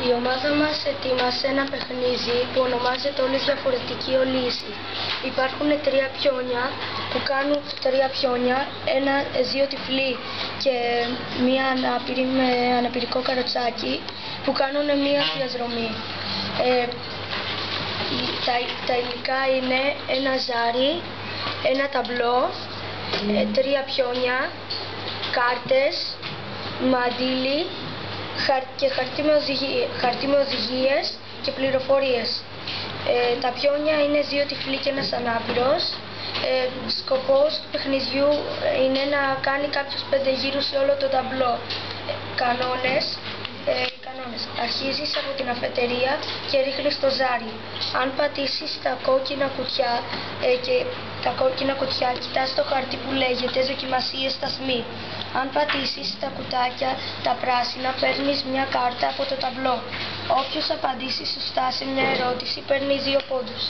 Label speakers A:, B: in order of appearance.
A: Η ομάδα μας ετοίμασε ένα παιχνίδι που ονομάζεται «Όλες διαφορετική ολύση». Υπάρχουν τρία πιόνια, δύο τυφλοί και μία ανάπηρη με αναπηρικό καροτσάκι που κάνουν μία διαδρομή. Τα υλικά είναι ένα ζάρι, ένα ταμπλό, τρία πιόνια, κάρτες, μαντίλι και χαρτί με οδηγίες και πληροφορίες. Τα πιόνια είναι δύο τυφλοί και ένας ανάπηρος. Σκοπός του παιχνιδιού είναι να κάνει κάποιος 5 γύρους σε όλο το ταμπλό. Κανόνες. Αρχίζεις από την αφετηρία και ρίχνεις το ζάρι. Αν πατήσεις τα κόκκινα κουτιά, κοιτάς το χαρτί που λέγεται «Δοκιμασίες σταθμοί». Αν πατήσεις τα κουτάκια, τα πράσινα, παίρνεις μια κάρτα από το ταμπλό. Όποιος απαντήσει σωστά σε μια ερώτηση παίρνει 2 πόντους.